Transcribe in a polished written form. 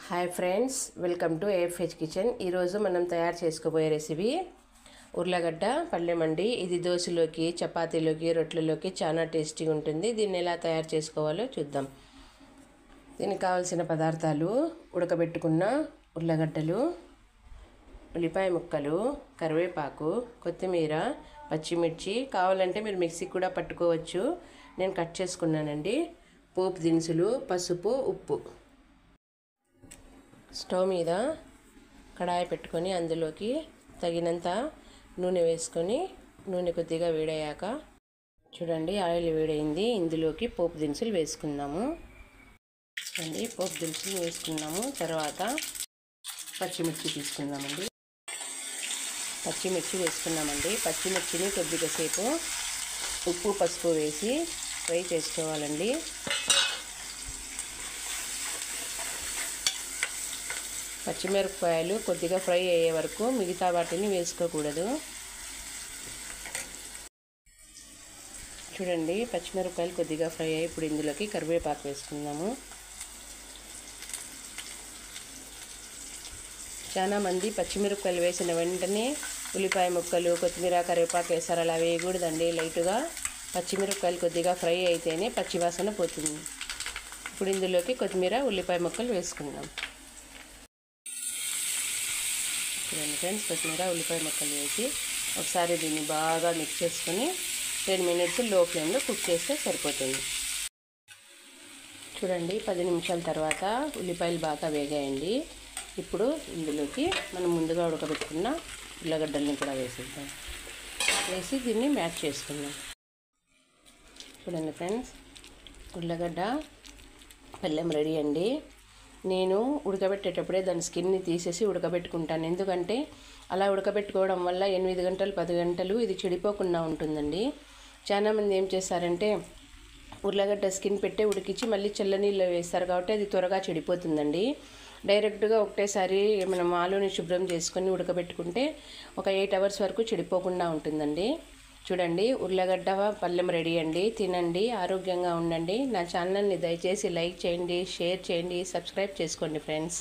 Hi friends, welcome to AFH kitchen. ఈరోజు మనం తయారు చేసుకోబోయే రెసిపీ ఉర్లగడ్డ పళ్ళెం అండి. ఇది దోశలోకి, చపాతీలోకి, రొట్టెలలోకి చాలా టేస్టీగా ఉంటుంది. దీన్ని ఎలా తయారు చేసుకోవాలో చూద్దాం. దీనికి కావాల్సిన పదార్థాలు: ఉడకబెట్టుకున్న ఉర్లగడ్డలు, ఉల్లిపాయ ముక్కలు, కరివేపాకు, కొత్తిమీర, పచ్చిమిర్చి. కావాలంటే మీరు మిక్సీకి కూడా పట్టుకోవచ్చు. నేను కట్ చేసుకున్నానండి. పోపు దినుసులు, పసుపు, ఉప్పు. స్టవ్ మీద కడాయి పెట్టుకొని అందులోకి తగినంత నూనె వేసుకొని, నూనె కొద్దిగా వేడయ్యాక చూడండి ఆయిల్ వేడైంది. ఇందులోకి పోపు దినుసులు వేసుకుందాము. చూడండి పోపు దినుసులు వేసుకున్నాము. తర్వాత పచ్చిమిర్చి తీసుకుందామండి. పచ్చిమిర్చి వేసుకున్నామండి. పచ్చిమిర్చిని కొద్దిగా సేపు ఉప్పు, పసుపు వేసి ఫ్రై చేసుకోవాలండి. పచ్చిమిరపకాయలు కొద్దిగా ఫ్రై అయ్యే వరకు మిగతా వాటిని వేసుకోకూడదు. చూడండి పచ్చిమిరపకాయలు కొద్దిగా ఫ్రై అయ్యి ఇప్పుడు ఇందులోకి కరివేపాకు వేసుకుందాము. చాలామంది పచ్చిమిరపకాయలు వేసిన వెంటనే ఉల్లిపాయ ముక్కలు, కొత్తిమీర, కరివేపాకు వేస్తారు. అలా వేయకూడదండి. లైట్గా పచ్చిమిరపకాయలు కొద్దిగా ఫ్రై అయితేనే పచ్చివాసన పోతుంది. ఇప్పుడు ఇందులోకి కొత్తిమీర, ఉల్లిపాయ ముక్కలు వేసుకుందాం. చూడండి ఫ్రెండ్స్, కొత్తిమీర, ఉల్లిపాయ ముక్కలు వేసి ఒకసారి దీన్ని బాగా మిక్స్ చేసుకొని 10 మినిట్స్ లో ఫ్లేమ్లో కుక్ చేస్తే సరిపోతుంది. చూడండి 10 నిమిషాల తర్వాత ఉల్లిపాయలు బాగా వేగాయండి. ఇప్పుడు ఇందులోకి మనం ముందుగా ఉడకబెట్టుకున్న ఉల్లగడ్డల్ని కూడా వేసేద్దాం. వేసి దీన్ని మ్యాష్ చేసుకుందాం. చూడండి ఫ్రెండ్స్, ఉల్లగడ్డ పళ్ళెం రెడీ అండి. నేను ఉడకబెట్టేటప్పుడే దాని స్కిన్ని తీసేసి ఉడకబెట్టుకుంటాను. ఎందుకంటే అలా ఉడకబెట్టుకోవడం వల్ల 8 గంటలు 10 గంటలు ఇది చెడిపోకుండా ఉంటుందండి. చాలామంది ఏం చేస్తారంటే ఉర్లగడ్డ స్కిన్ పెట్టే ఉడికించి మళ్ళీ చల్లనీళ్ళు వేస్తారు, కాబట్టి అది త్వరగా చెడిపోతుందండి. డైరెక్ట్గా ఒకటేసారి మనం ఆలుని శుభ్రం చేసుకొని ఉడకబెట్టుకుంటే ఒక 8 అవర్స్ వరకు చెడిపోకుండా ఉంటుందండి. చూడండి ఉర్లగడ్డ పళ్ళెం రెడీ అండి. తినండి, ఆరోగ్యంగా ఉండండి. నా ఛానల్ని దయచేసి లైక్ చేయండి, షేర్ చేయండి, సబ్స్క్రైబ్ చేసుకోండి ఫ్రెండ్స్.